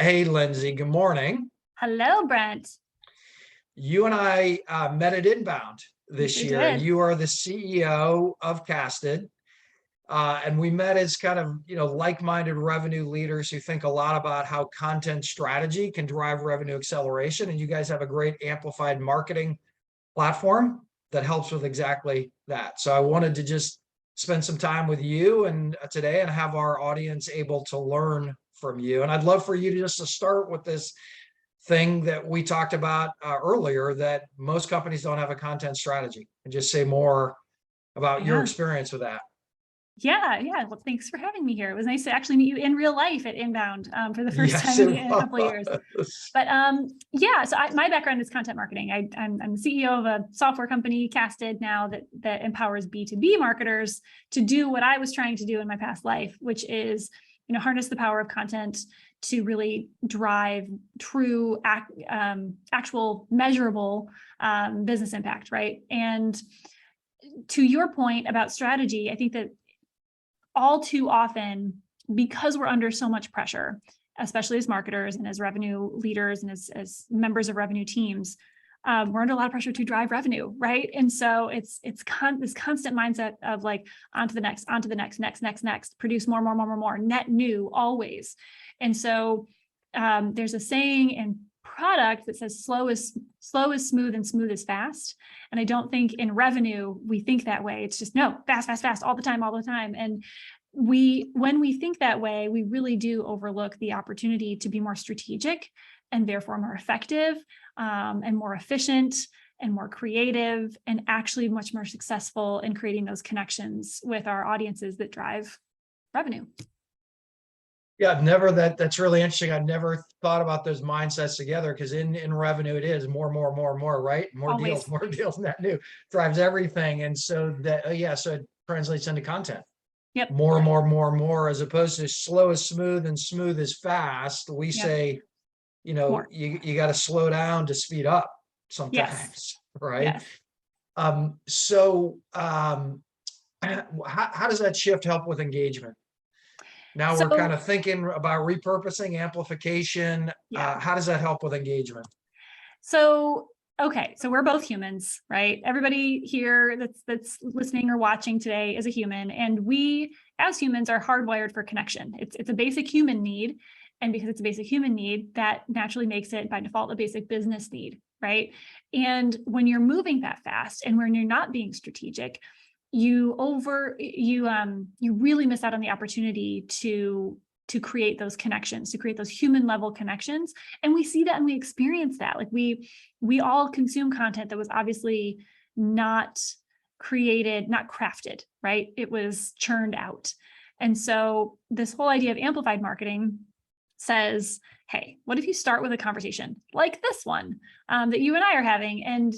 Hey, Lindsay, good morning. Hello, Brent. You and I met at Inbound We this sure year, and did. you are the CEO of Casted. And we met as kind of, like-minded revenue leaders who think a lot about how content strategy can drive revenue acceleration. And you guys have a great amplified marketing platform that helps with exactly that. So I wanted to just spend some time with you and today and have our audience able to learn from you. And I'd love for you to just to start with this thing that we talked about earlier, that most companies don't have a content strategy, and just say more about your Yeah. experience with that. Yeah. Well, thanks for having me here. It was nice to actually meet you in real life at Inbound for the first Yes, time it in a couple of years. was. But yeah, so my background is content marketing. I'm the CEO of a software company, Casted, now that empowers B2B marketers to do what I was trying to do in my past life, which is, harness the power of content to really drive true, actual, measurable business impact, right? And to your point about strategy, I think that all too often, because we're under so much pressure, especially as marketers and as revenue leaders and as members of revenue teams, we're under a lot of pressure to drive revenue, right? And so it's this constant mindset of like on to the next, next, produce more, net new always. And so there's a saying in product that says slow is smooth and smooth is fast. And I don't think in revenue we think that way. It's just no, fast, all the time. And when we think that way, we really do overlook the opportunity to be more strategic and therefore more effective and more efficient and more creative and actually much more successful in creating those connections with our audiences that drive revenue. Yeah, that's really interesting. I've never thought about those mindsets together, because in revenue it is more, right? More Always. deals, net new drives everything. And so so it translates into content. Yep. More, as opposed to slow is smooth and smooth is fast. We Yep. say, More. you got to slow down to speed up sometimes, Yes. right? Yes. How does that shift help with engagement? Now we're kind So of thinking about repurposing, amplification. yeah. How does that help with engagement? Okay, so we're both humans, right? Everybody here that's listening or watching today is a human, and we as humans are hardwired for connection. It's a basic human need, and because it's a basic human need, that naturally makes it by default a basic business need, right? And when you're moving that fast and when you're not being strategic, you really miss out on the opportunity to create those connections, to create those human level connections. And we see that and we experience that. Like we all consume content that was obviously not created, not crafted, right? It was churned out. And so this whole idea of amplified marketing says, hey, what if you start with a conversation like this one that you and I are having, and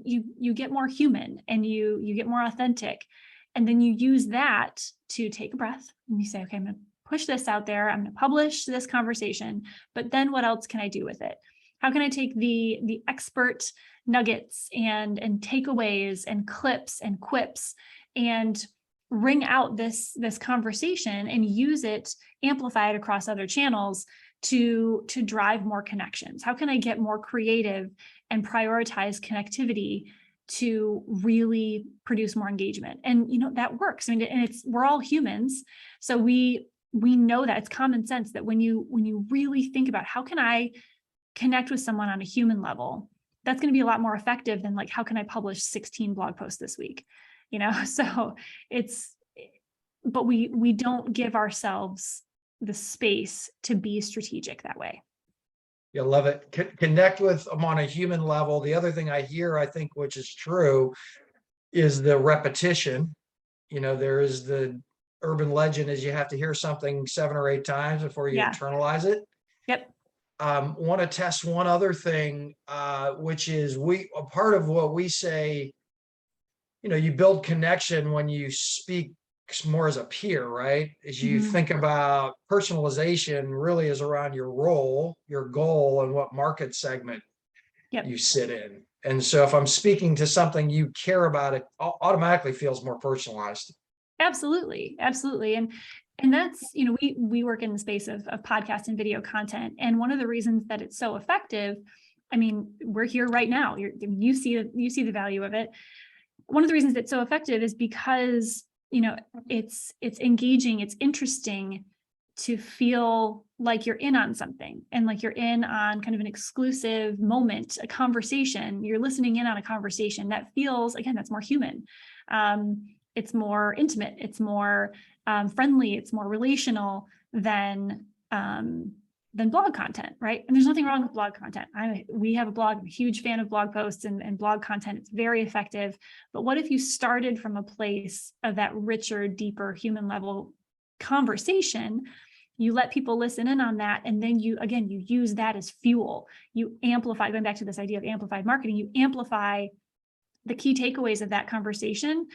you get more human and you get more authentic, and then you use that to take a breath and you say, okay, I'm going to push this out there. I'm going to publish this conversation, but then what else can I do with it? How can I take the expert nuggets and takeaways and clips and quips and wring out this conversation and use it, amplify it across other channels to drive more connections? How can I get more creative and prioritize connectivity to really produce more engagement? And that works. I mean, and we're all humans, so we know that it's common sense that when you really think about how can I connect with someone on a human level, that's going to be a lot more effective than like, how can I publish 16 blog posts this week? So but we don't give ourselves the space to be strategic that way. You love it. Connect with them on a human level. The other thing I hear, I think, which is true, is the repetition. There is the urban legend is you have to hear something 7 or 8 times before you internalize it. Yep. Want to test one other thing, which is a part of what we say, you build connection when you speak more as a peer, right? As you think about personalization really is around your role, your goal, and what market segment you sit in. And so if I'm speaking to something you care about, it automatically feels more personalized. Absolutely. And And that's, we work in the space of podcast and video content. And one of the reasons that it's so effective, I mean, we're here right now. You see the value of it. One of the reasons it's so effective is because, it's engaging, it's interesting to feel like you're in on something, and like you're in on kind of an exclusive moment, a conversation. You're listening in on a conversation that feels, again, that's more human. It's more intimate. It's more friendly. It's more relational than blog content, right? And there's nothing wrong with blog content. We have a blog. I'm a huge fan of blog posts and blog content. It's very effective. But what if you started from a place of that richer, deeper human level conversation? You let people listen in on that, and then you use that as fuel. You amplify, going back to this idea of amplified marketing, you amplify the key takeaways of that conversation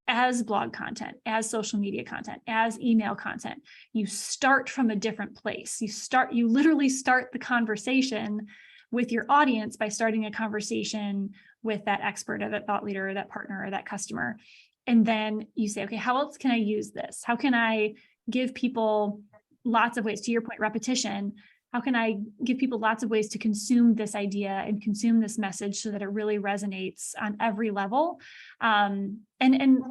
as blog content, as social media content, as email content. You start from a different place. You literally start the conversation with your audience by starting a conversation with that expert or that thought leader or that partner or that customer. And then you say, okay, how else can I use this? How can I give people lots of ways, to your point, repetition? How can I give people lots of ways to consume this idea and consume this message so that it really resonates on every level? And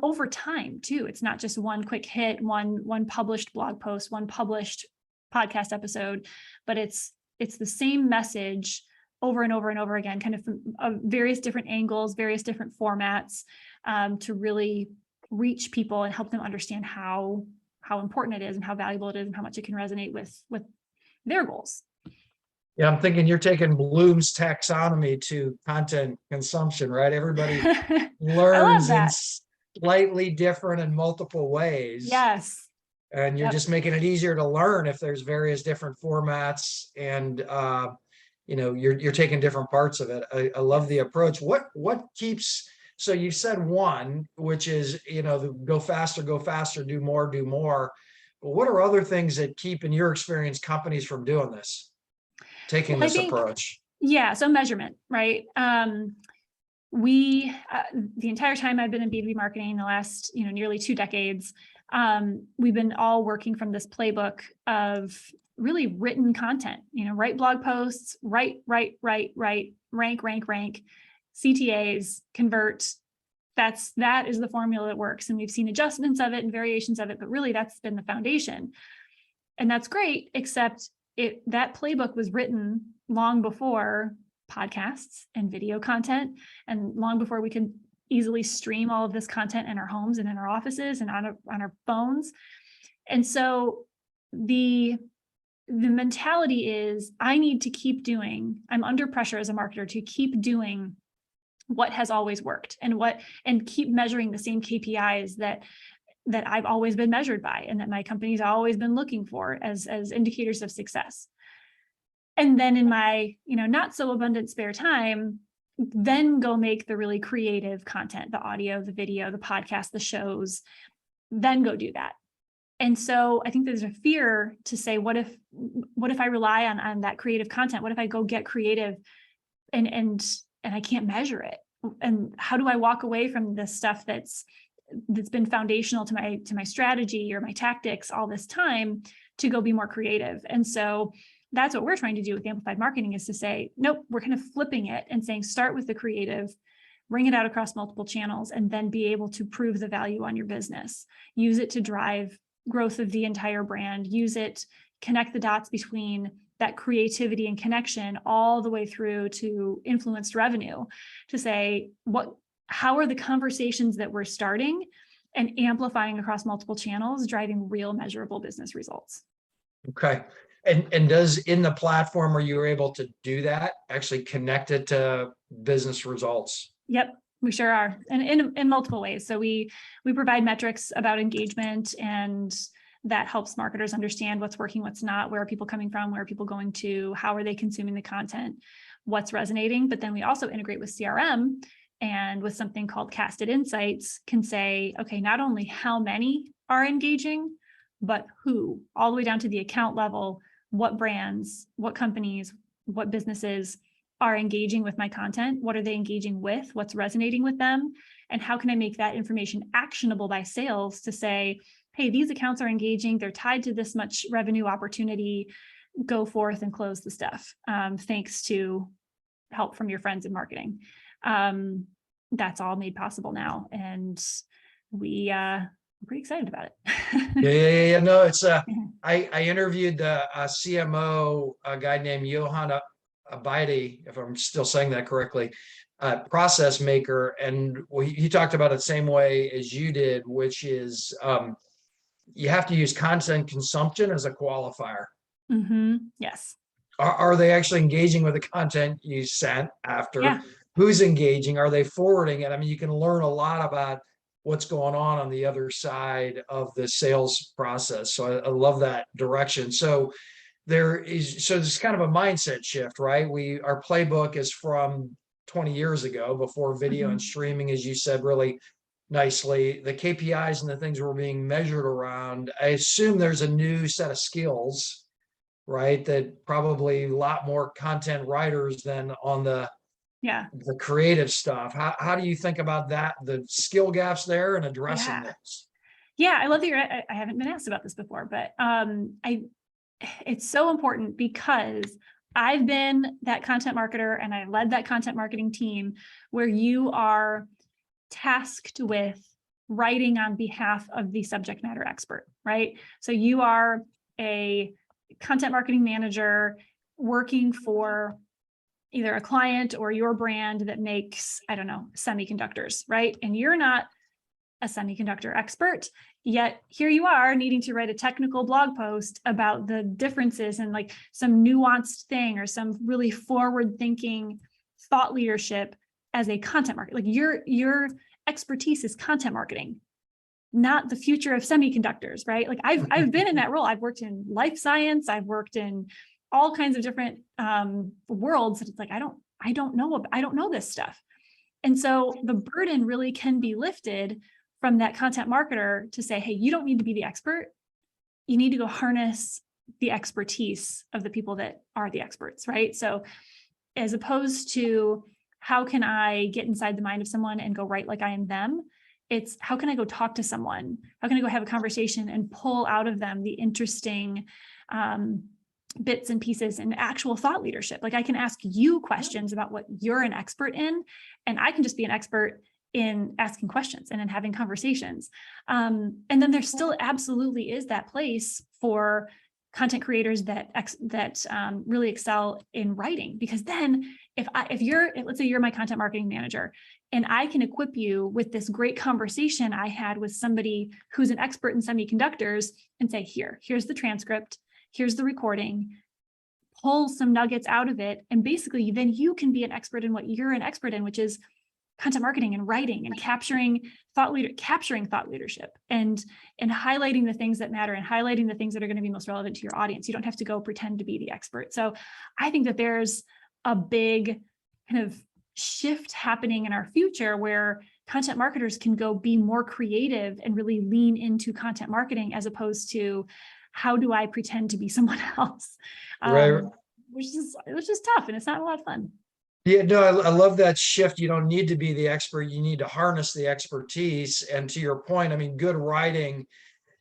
over time too. It's not just one quick hit, one published blog post, one published podcast episode, but it's the same message over and over and over again, kind of from various different angles, various different formats, to really reach people and help them understand how important it is and how valuable it is and how much it can resonate with their goals. Yeah, I'm thinking you're taking Bloom's taxonomy to content consumption, right? Everybody learns in slightly different and multiple ways. Yes. And you're just making it easier to learn if there's various different formats, and you're taking different parts of it. I love the approach. What keeps, so you said one, which is, go faster, do more. But what are other things that keep, in your experience, companies from doing this, taking this approach? Yeah. So measurement, right? The entire time I've been in B2B marketing, the last, nearly 2 decades, we've been all working from this playbook of really written content, write blog posts, write, rank, CTAs, convert. That is the formula that works. And we've seen adjustments of it and variations of it, but really that's been the foundation. And that's great, except that playbook was written long before podcasts and video content, and long before we could easily stream all of this content in our homes and in our offices and on our phones. And so the mentality is, I need to keep doing, I'm under pressure as a marketer to keep doing what has always worked, and keep measuring the same KPIs that I've always been measured by, and that my company's always been looking for as indicators of success. And then in my, not so abundant spare time, then go make the really creative content, the audio, the video, the podcast, the shows, then go do that. And so I think there's a fear to say, what if I rely on that creative content? What if I go get creative and I can't measure it? And how do I walk away from this stuff that's been foundational to my strategy or my tactics all this time to go be more creative? And so that's what we're trying to do with amplified marketing, is to say, nope, we're kind of flipping it and saying, start with the creative, bring it out across multiple channels, and then be able to prove the value on your business. Use it to drive growth of the entire brand. Use it, connect the dots between that creativity and connection all the way through to influenced revenue, to say, how are the conversations that we're starting and amplifying across multiple channels driving real measurable business results? Okay. And does, in the platform where you were able to do that, actually connect it to business results? Yep, we sure are. And in multiple ways. So we provide metrics about engagement, and that helps marketers understand what's working, what's not, where are people coming from, where are people going to, how are they consuming the content, what's resonating. But then we also integrate with CRM, and with something called Casted Insights can say, okay, not only how many are engaging, but who, all the way down to the account level, what brands, what companies, what businesses are engaging with my content, what are they engaging with, what's resonating with them, and how can I make that information actionable by sales to say, hey, these accounts are engaging, they're tied to this much revenue opportunity, go forth and close the stuff, thanks to help from your friends in marketing. That's all made possible now. And we're pretty excited about it. Yeah. No, it's I interviewed a CMO, a guy named Johan Abidi, if I'm still saying that correctly, process maker, and he talked about it the same way as you did, which is you have to use content consumption as a qualifier. Yes. Are they actually engaging with the content you sent after? Yeah. Who's engaging? Are they forwarding it? I mean, you can learn a lot about what's going on the other side of the sales process. So I love that direction. So there's kind of a mindset shift, right? Our playbook is from 20 years ago, before video and streaming, as you said really nicely. The KPIs and the things we're being measured around, I assume there's a new set of skills, right? That probably a lot more content writers than on the creative stuff. How do you think about that, the skill gaps there and addressing those? Yeah, I love that I haven't been asked about this before, but it's so important because I've been that content marketer and I led that content marketing team where you are tasked with writing on behalf of the subject matter expert, right? So you are a content marketing manager working for either a client or your brand that makes, I don't know, semiconductors, right? And you're not a semiconductor expert, yet here you are needing to write a technical blog post about the differences and like some nuanced thing or some really forward thinking thought leadership as a content marketer. Like your expertise is content marketing, not the future of semiconductors, right? Like I've been in that role. I've worked in life science. I've worked in all kinds of different worlds. It's like, I don't know this stuff. And so the burden really can be lifted from that content marketer to say, hey, you don't need to be the expert. You need to go harness the expertise of the people that are the experts, right? So as opposed to how can I get inside the mind of someone and go write like I am them, it's how can I go talk to someone? How can I go have a conversation and pull out of them the interesting bits and pieces and actual thought leadership? Like I can ask you questions about what you're an expert in, and I can just be an expert in asking questions and in having conversations. And then there still absolutely is that place for content creators that really excel in writing, because then let's say you're my content marketing manager and I can equip you with this great conversation I had with somebody who's an expert in semiconductors and say, here's the transcript, here's the recording, pull some nuggets out of it. And basically then you can be an expert in what you're an expert in, which is content marketing and writing and capturing thought leadership and highlighting the things that matter and highlighting the things that are going to be most relevant to your audience. You don't have to go pretend to be the expert. So I think that there's a big kind of shift happening in our future where content marketers can go be more creative and really lean into content marketing as opposed to how do I pretend to be someone else, Right. which is tough and it's not a lot of fun. Yeah, no, I love that shift. You don't need to be the expert. You need to harness the expertise. And to your point, I mean, good writing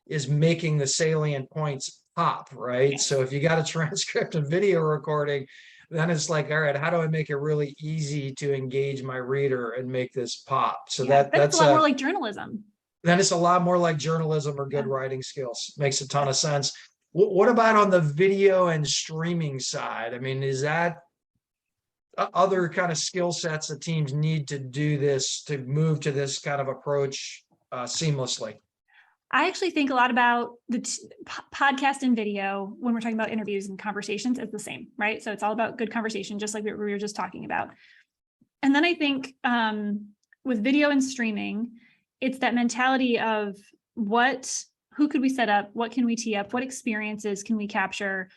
is making the salient points pop, right? Yes. So if you got a transcript and video recording, then it's like, all right, how do I make it really easy to engage my reader and make this pop? So that's a lot more like journalism. Then it's a lot more like journalism or good writing skills. Makes a ton of sense. What about on the video and streaming side? I mean, is that other kind of skill sets that teams need to do this, to move to this kind of approach seamlessly? I actually think a lot about the podcast and video when we're talking about interviews and conversations is the same, right? So it's all about good conversation, just like we were just talking about. And then I think with video and streaming, it's that mentality of who could we set up? What can we tee up? What experiences can we capture?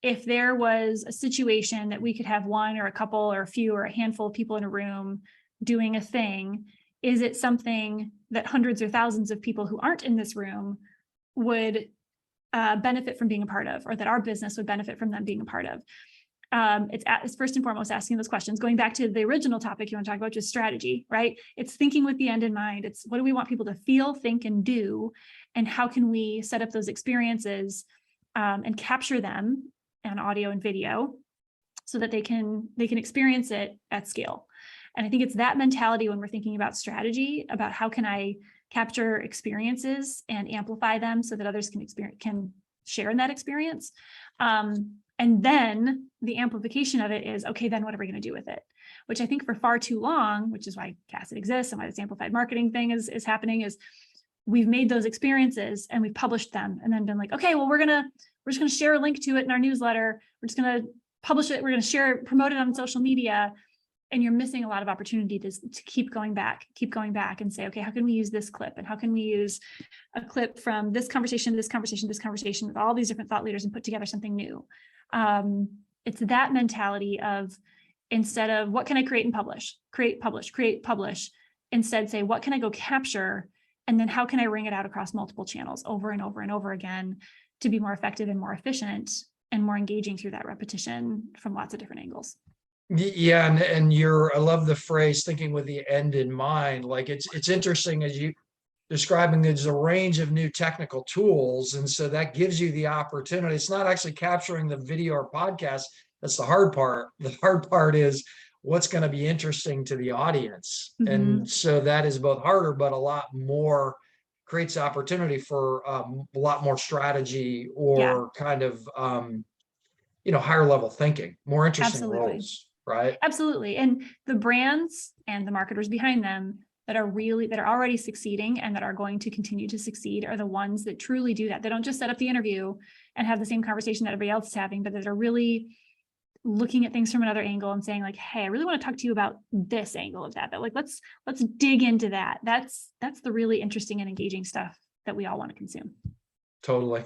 If there was a situation that we could have one or a couple or a few or a handful of people in a room doing a thing, is it something that hundreds or thousands of people who aren't in this room would benefit from being a part of, or that our business would benefit from them being a part of? it's first and foremost asking those questions, going back to the original topic you want to talk about, just strategy, right? It's thinking with the end in mind. It's what do we want people to feel, think, and do, and how can we set up those experiences and capture them on audio and video so that they can experience it at scale. And I think it's that mentality when we're thinking about strategy, about how can I capture experiences and amplify them so that others can share in that experience. And then the amplification of it is, okay, then what are we going to do with it? Which I think for far too long, which is why CAST exists and why this amplified marketing thing is happening, is we've made those experiences and we've published them and then been like, okay, well, we're just going to share a link to it in our newsletter. We're just going to publish it. We're going to share it, promote it on social media. And you're missing a lot of opportunity to keep going back and say, okay, how can we use this clip? And how can we use a clip from this conversation with all these different thought leaders and put together something new? It's that mentality of, instead of what can I create and publish, instead say, what can I go capture? And then how can I ring it out across multiple channels over and over and over again to be more effective and more efficient and more engaging through that repetition from lots of different angles. Yeah, and I love the phrase thinking with the end in mind. Like it's interesting as you describing there's a range of new technical tools. And so that gives you the opportunity. It's not actually capturing the video or podcast. That's the hard part. The hard part is what's going to be interesting to the audience. Mm-hmm. And so that is both harder, but a lot more creates opportunity for a lot more strategy or kind of, higher level thinking, more interesting roles. Right. Absolutely. And the brands and the marketers behind them that are already succeeding and that are going to continue to succeed are the ones that truly do that. They don't just set up the interview and have the same conversation that everybody else is having, but that are really looking at things from another angle and saying like, hey, I really want to talk to you about this angle of that. But like, let's dig into that. That's the really interesting and engaging stuff that we all want to consume. Totally.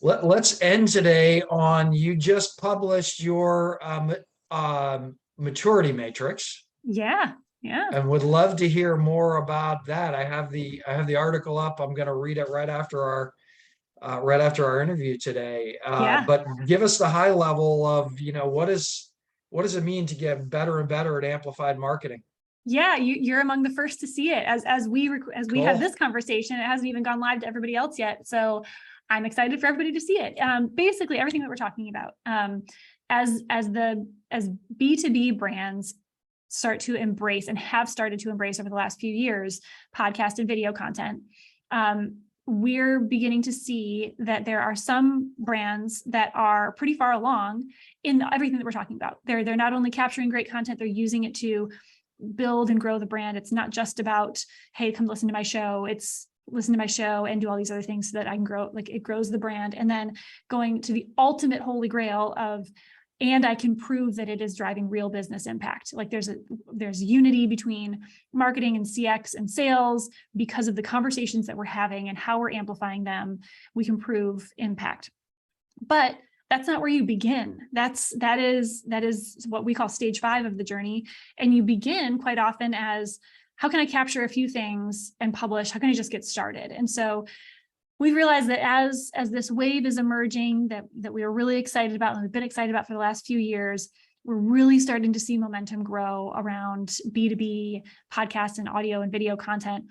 Let's end today on, you just published your maturity matrix. Yeah. And would love to hear more about that. I have the article up. I'm going to read it right after our interview today. But give us the high level of, what does it mean to get better and better at amplified marketing? Yeah, you're among the first to see it as we have this conversation. It hasn't even gone live to everybody else yet. So I'm excited for everybody to see it. Basically everything that we're talking about, as B2B brands start to embrace and have started to embrace over the last few years, podcast and video content, we're beginning to see that there are some brands that are pretty far along in everything that we're talking about. They're not only capturing great content, they're using it to build and grow the brand. It's not just about, hey, come listen to my show. It's listen to my show and do all these other things so that I can grow, like it grows the brand. And then going to the ultimate holy grail of, and I can prove that it is driving real business impact. Like there's unity between marketing and CX and sales because of the conversations that we're having and how we're amplifying them. We can prove impact. But that's not where you begin. That is what we call stage 5 of the journey. And you begin quite often as, how can I capture a few things and publish? How can I just get started? And so we realized that as this wave is emerging that we are really excited about and we've been excited about for the last few years, we're really starting to see momentum grow around B2B podcasts and audio and video content.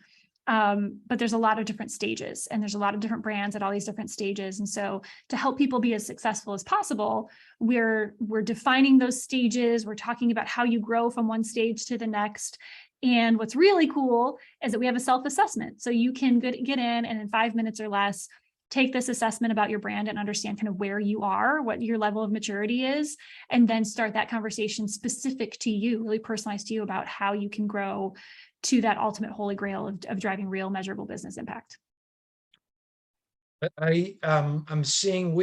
But there's a lot of different stages and there's a lot of different brands at all these different stages. And so to help people be as successful as possible, we're defining those stages. We're talking about how you grow from one stage to the next. And what's really cool is that we have a self-assessment. So you can get in and in 5 minutes or less, take this assessment about your brand and understand kind of where you are, what your level of maturity is, and then start that conversation specific to you, really personalized to you about how you can grow to that ultimate holy grail of driving real measurable business impact. I'm seeing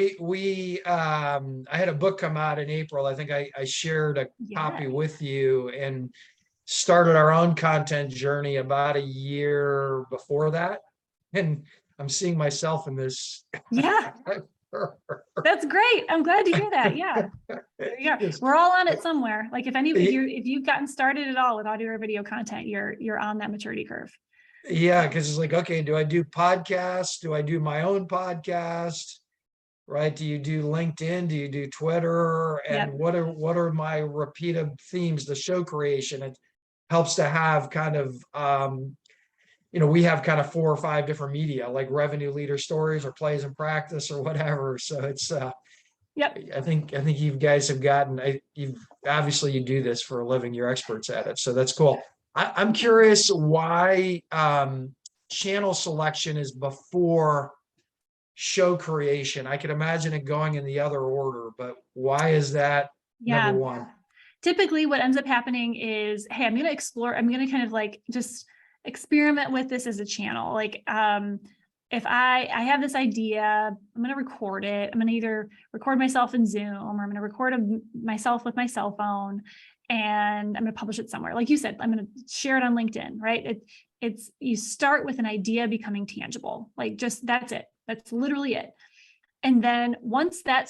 I had a book come out in April. I think I shared a copy with you and started our own content journey about a year before that. And I'm seeing myself in this. Yeah. That's great. I'm glad to hear that. Yeah. We're all on it somewhere. Like if you've gotten started at all with audio or video content, you're on that maturity curve. Yeah. Cause it's like, okay, do I do podcasts? Do I do my own podcast? right? Do you do LinkedIn? Do you do Twitter? And Yep. what are my repeated themes? The show creation. It helps to have kind of we have kind of 4 or 5 different media, like revenue leader stories or plays in practice or whatever. So it's Yep. I think you guys have gotten you've obviously you do this for a living, you're experts at it. So that's cool. I'm curious why channel selection is before show creation. I can imagine it going in the other order, but why is that number Yeah. one? Typically what ends up happening is, hey, I'm going to explore, I'm going to kind of like just experiment with this as a channel. Like, if I have this idea, I'm going to record it. I'm going to either record myself in Zoom, or I'm going to record myself with my cell phone, and I'm going to publish it somewhere. Like you said, I'm going to share it on LinkedIn, right? It's you start with an idea becoming tangible. Like, just that's it. That's literally it. And then once that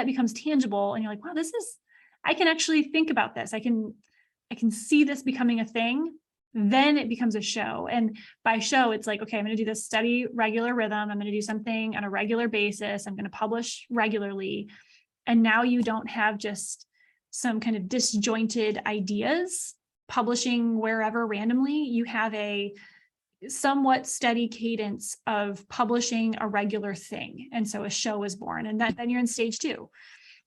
becomes tangible, and you're like, wow, I can actually think about this. I can see this becoming a thing. Then it becomes a show. And by show, it's like, okay, I'm going to do this steady, regular rhythm. I'm going to do something on a regular basis. I'm going to publish regularly. And now you don't have just some kind of disjointed ideas publishing wherever randomly. You have a somewhat steady cadence of publishing a regular thing. And so a show is born. And then you're in stage 2.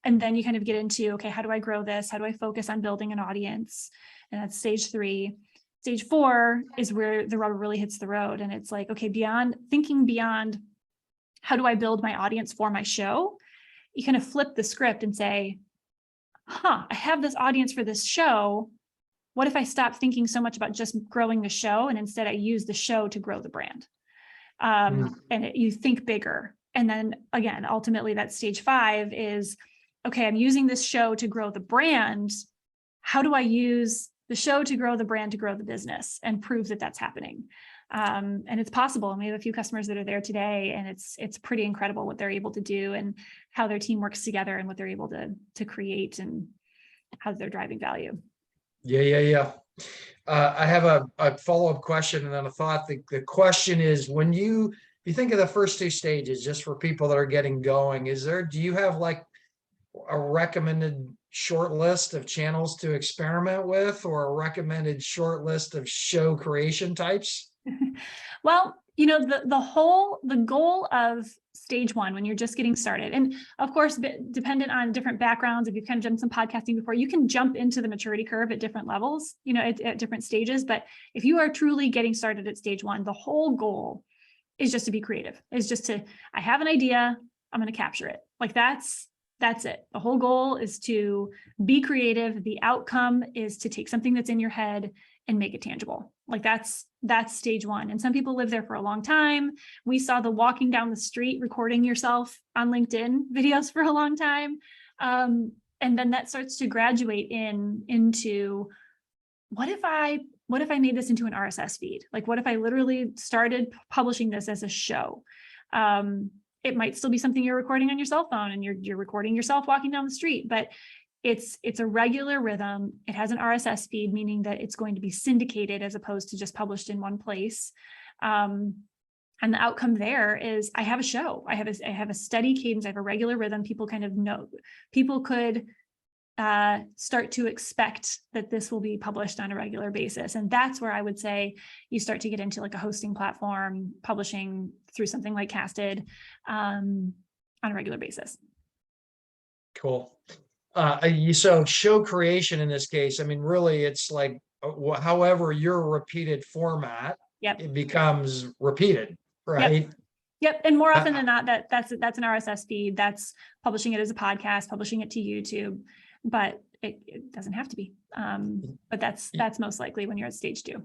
And then you kind of get into, okay, how do I grow this? How do I focus on building an audience? And that's stage 3. Stage 4 is where the rubber really hits the road. And it's like, okay, thinking beyond how do I build my audience for my show? You kind of flip the script and say, I have this audience for this show. What if I stop thinking so much about just growing the show, and instead I use the show to grow the brand? And you think bigger. And then again, ultimately that stage 5 is, okay, I'm using this show to grow the brand. How do I use the show to grow the brand, to grow the business, and prove that that's happening? And it's possible. And we have a few customers that are there today, and it's pretty incredible what they're able to do and how their team works together and what they're able to create and how they're driving value. Yeah. I have a follow-up question and then a thought. The question is, when you think of the first 2 stages, just for people that are getting going, do you have like a recommended short list of channels to experiment with, or a recommended short list of show creation types? Well, the goal of stage 1, when you're just getting started, and of course, dependent on different backgrounds, if you've kind of done some podcasting before, you can jump into the maturity curve at different levels, at different stages. But if you are truly getting started at stage 1, the whole goal is just to be creative. Is just I have an idea, I'm going to capture it. Like that's it. The whole goal is to be creative. The outcome is to take something that's in your head and make it tangible. Like that's stage 1. And some people live there for a long time. We saw the walking down the street, recording yourself on LinkedIn videos for a long time. And then that starts to graduate into, what if I made this into an RSS feed? Like, what if I literally started publishing this as a show? It might still be something you're recording on your cell phone, and you're recording yourself walking down the street, but it's a regular rhythm. It has an RSS feed, meaning that it's going to be syndicated as opposed to just published in one place. And the outcome there is, I have a show. I have a steady cadence. I have a regular rhythm. People kind of know. People could start to expect that this will be published on a regular basis. And that's where I would say you start to get into like a hosting platform, publishing through something like Casted on a regular basis. Cool. So show creation in this case, I mean, really, it's like however your repeated format, Yep. it becomes repeated, right? Yep. And more often than not, that's an RSS feed. That's publishing it as a podcast, publishing it to YouTube, but it doesn't have to be. But that's most likely when you're at stage 2.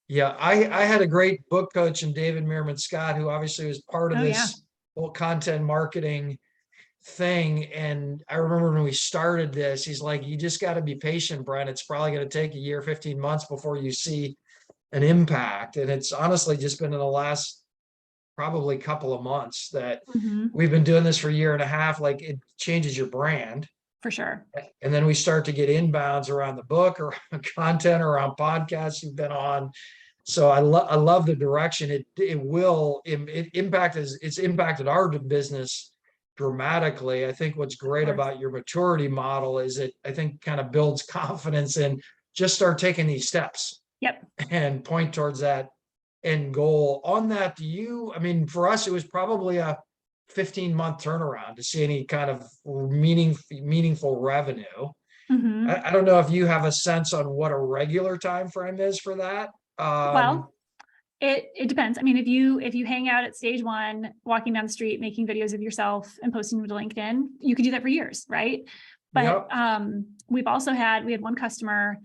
Yeah, I had a great book coach in David Meerman Scott, who obviously was part of this whole content marketing thing. And I remember when we started this, he's like, you just got to be patient, Brent. It's probably going to take a year, 15 months before you see an impact. And it's honestly just been in the last probably couple of months that we've been doing this for a year and a half. Like, it changes your brand. For sure. And then we start to get inbounds around the book, or content, or around podcasts you've been on. So I love the direction it impacted our business dramatically. I think what's great course. about your maturity model is it, I think, kind of builds confidence in just start taking these steps Yep. and point towards that end goal. On that, I mean, for us, it was probably a 15-month turnaround to see any kind of meaningful revenue. Mhm. I don't know if you have a sense on what a regular time frame is for that. Well, it depends. I mean, if you hang out at stage one, walking down the street, making videos of yourself and posting them to LinkedIn, you could do that for years, right? But Yep. we had one customer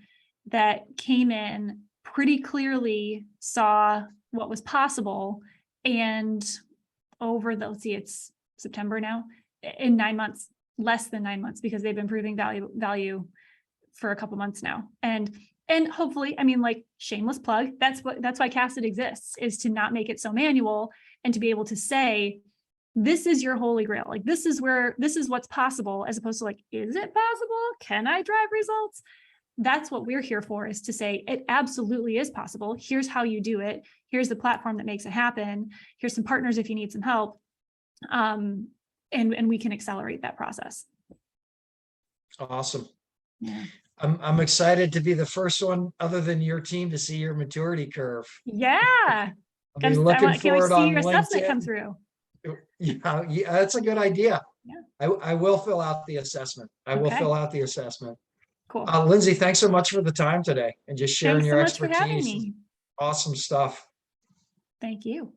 that came in, pretty clearly saw what was possible, and let's see, it's September now, in 9 months, less than 9 months, because they've been proving value for a couple months now. And hopefully, I mean, like, shameless plug, that's why Casted exists, is to not make it so manual, and to be able to say, this is your holy grail. Like, this is what's possible, as opposed to like, is it possible? Can I drive results? That's what we're here for, is to say it absolutely is possible. Here's how you do it. Here's the platform that makes it happen. Here's some partners if you need some help. And we can accelerate that process. Awesome. Yeah. I'm excited to be the first one other than your team to see your maturity curve. Yeah. I'll be looking can't wait for to it see on your assessment come LinkedIn. through. Yeah, that's a good idea. Yeah. I will fill out the assessment. I will Okay. fill out the assessment. Cool. Lindsay, thanks so much for the time today and just sharing Thanks so your much for having expertise. me. Awesome stuff. Thank you.